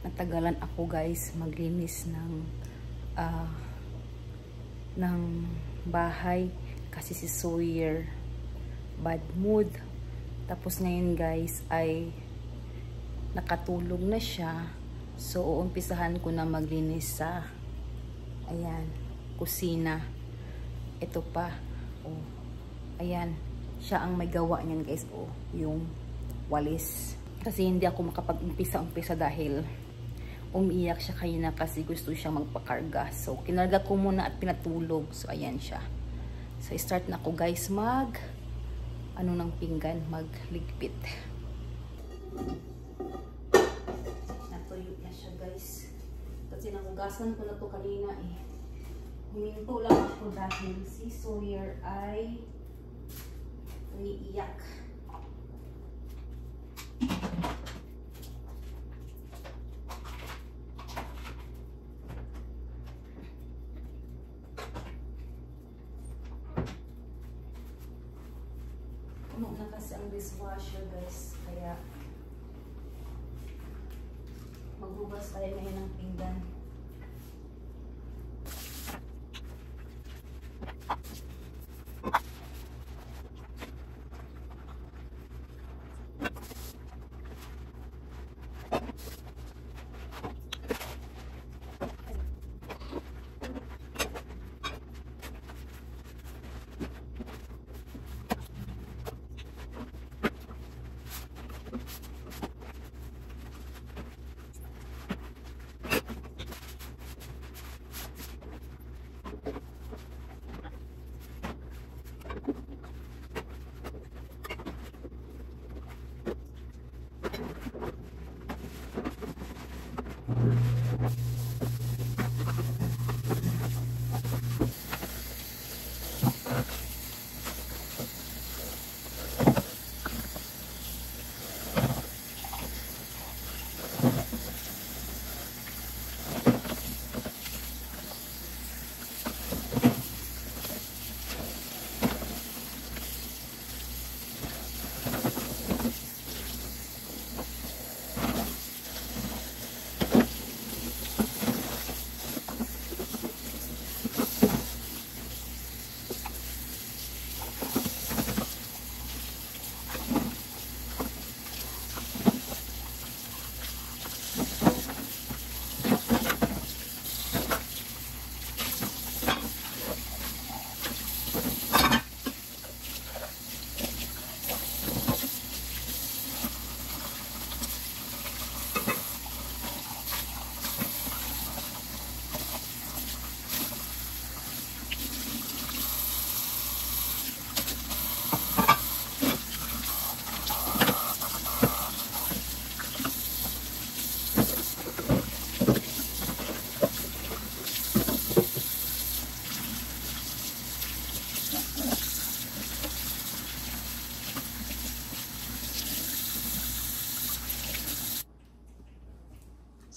natagalan ako guys maglinis ng bahay kasi si Sawyer bad mood. Tapos ngayon guys ay nakatulog na siya, so uumpisahan ko na maglinis sa ayan, kusina. Ito pa, oh, ayan, siya ang may gawa niyan guys, oh, yung walis. Kasi hindi ako makapag-umpisa dahil umiiyak siya kanina kasi gusto siyang magpakarga. So, kinarga ko muna at pinatulog. So, ayan siya. So, start na ako guys ng pinggan, magligpit. Natuyo na siya guys. Kasi nahugasan ko na to kanina eh. Huminto lang ako dahil si Sawyer ay umiiyak. Puno na kasi ang dishwasher guys, kaya maghugas tayo ngayon ng pinggan.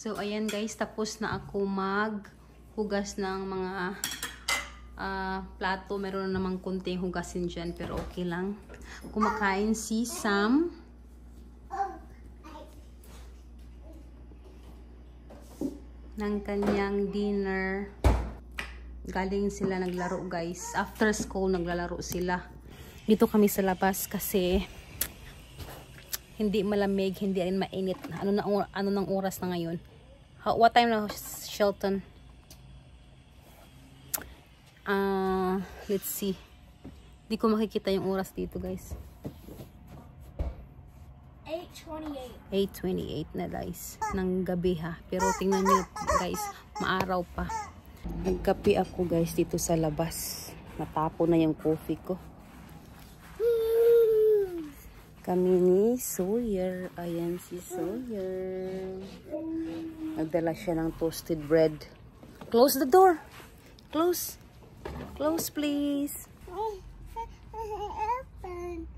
So, ayan guys, tapos na ako maghugas ng mga plato. Meron na namang kunting hugasin dyan, pero okay lang. Kumakain si Sam. Ng kanyang dinner. Galing sila naglaro guys. After school, naglalaro sila. Dito kami sa labas kasi hindi malamig, hindi rin mainit. Ano nang oras na ngayon? What time na, Shelton? Let's see. Hindi ko makikita yung oras dito, guys. 8:28 na, guys. Ng gabi, ha. Pero tingnan nyo, guys, maaraw pa. Nagkape ako, guys, dito sa labas. Natapo na yung coffee ko. Kami ni Sawyer. Ayan si Sawyer. Nagdala siya ng toasted bread. Close the door. Close. Close, please.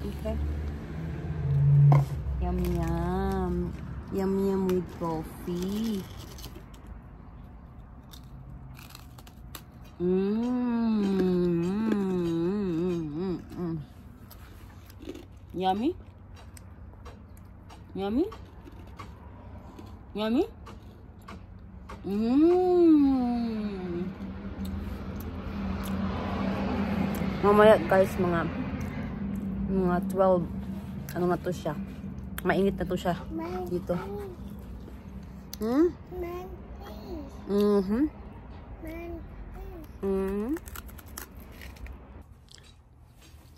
Okay. Yum, yum. Yum, yum with coffee. Yummy? Yummy? Yummy? Mamaya guys, mga 12. Ano na to siya? Mainit na to siya. Dito.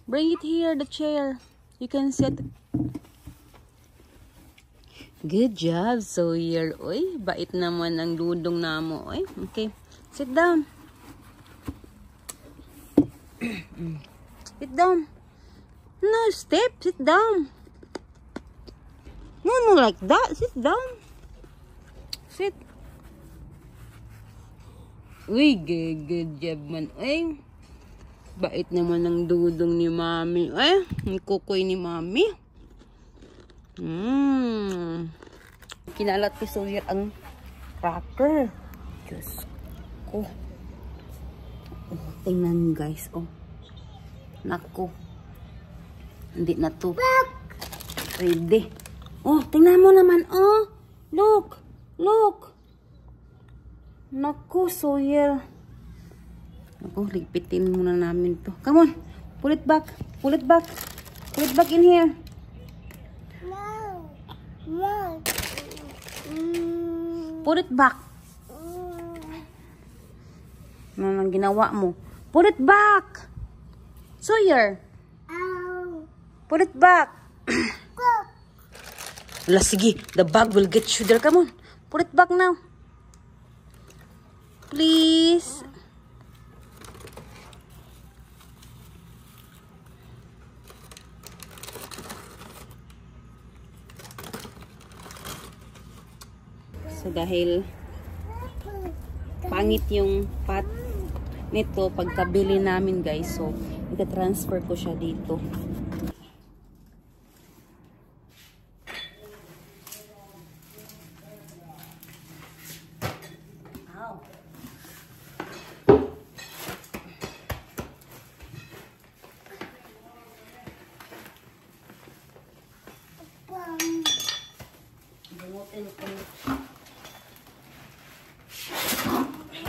Bring it here, the chair. You can sit. Good job, Sawyer. Uy, bait naman ang dudong namo. Uy, okay. Sit down. Sit down. No, step. Sit down. No, like that. Sit down. Sit. Uy, good job man. Uy, bait naman ang dudong ni Mami. Uy, ang kukoy ni Mami. Kinalat ko Sawyer ang cracker. Diyos ko. Oh, tingnan guys. Oh. Naku. Hindi na to. Ready. Oh, tingnan mo naman. Oh. Look. Look. Naku, Sawyer. Naku, ligpitin muna namin to. Come on. Pull it back. Pull it back. Pull it back in here. No. Put it back. Ano nang ginawa mo? Put it back. Sawyer. Put it back. Wala, sige. The bag will get you there. Come on. Put it back now. Please. So dahil pangit yung pot nito pagkabili namin guys, so ita-transfer ko siya dito.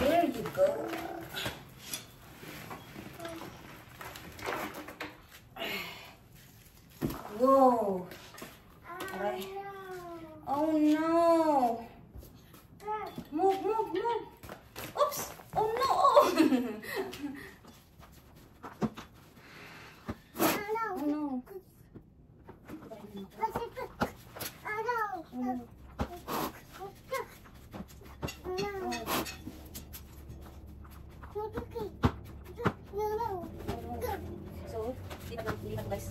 There you go. Whoa. Right. Oh no. Move. Oops. Oh no. Oh no. So, lipat guys.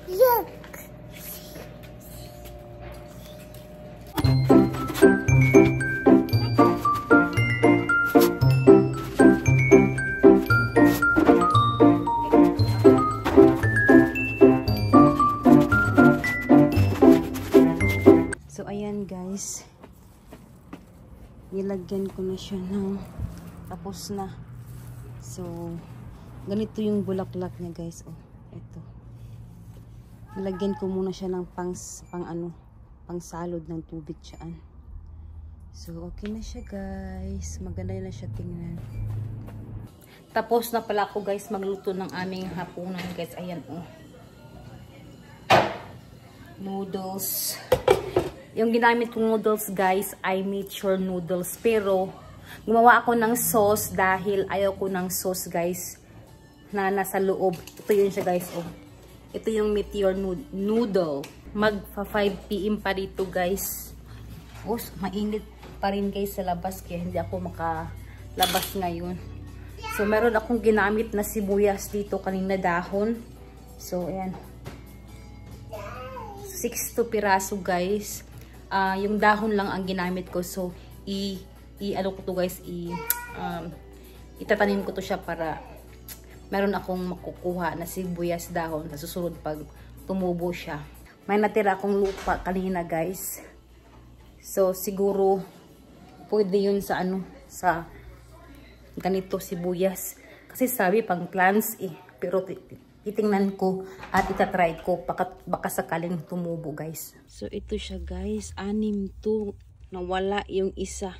Look. So ayan guys, nilagyan ko na siya ng tapos na. So ganito yung bulaklak niya guys. Oh, ito. Nilagyan ko muna siya ng pang salod ng tubig dyan. So okay na siya guys. Maganda na siya tingnan. Tapos na pala ako guys magluto ng aming hapunan guys. Ayan oh. Noodles. Yung ginamit kong noodles guys ay mature noodles. Pero gumawa ako ng sauce dahil ayaw ko ng sauce guys na nasa loob. Ito yun siya guys oh. Ito yung meteor noodle. Magpa 5 PM pa dito guys. Mainit pa rin guys sa labas kaya hindi ako makalabas ngayon. So meron akong ginamit na sibuyas dito kanina dahon. So ayan. 6 piraso guys. Yung dahon lang ang ginamit ko. So ano ko to guys, itatanim ko to siya para meron akong makukuha na sibuyas dahon sa susunod pag tumubo siya. May natira akong lupa kanina guys. So siguro pwede yun sa sa ganito sibuyas. Kasi sabi pang plants pero titingnan ko at itatry ko baka sakaling tumubo guys. So ito siya guys, 6 to nawala yung isa.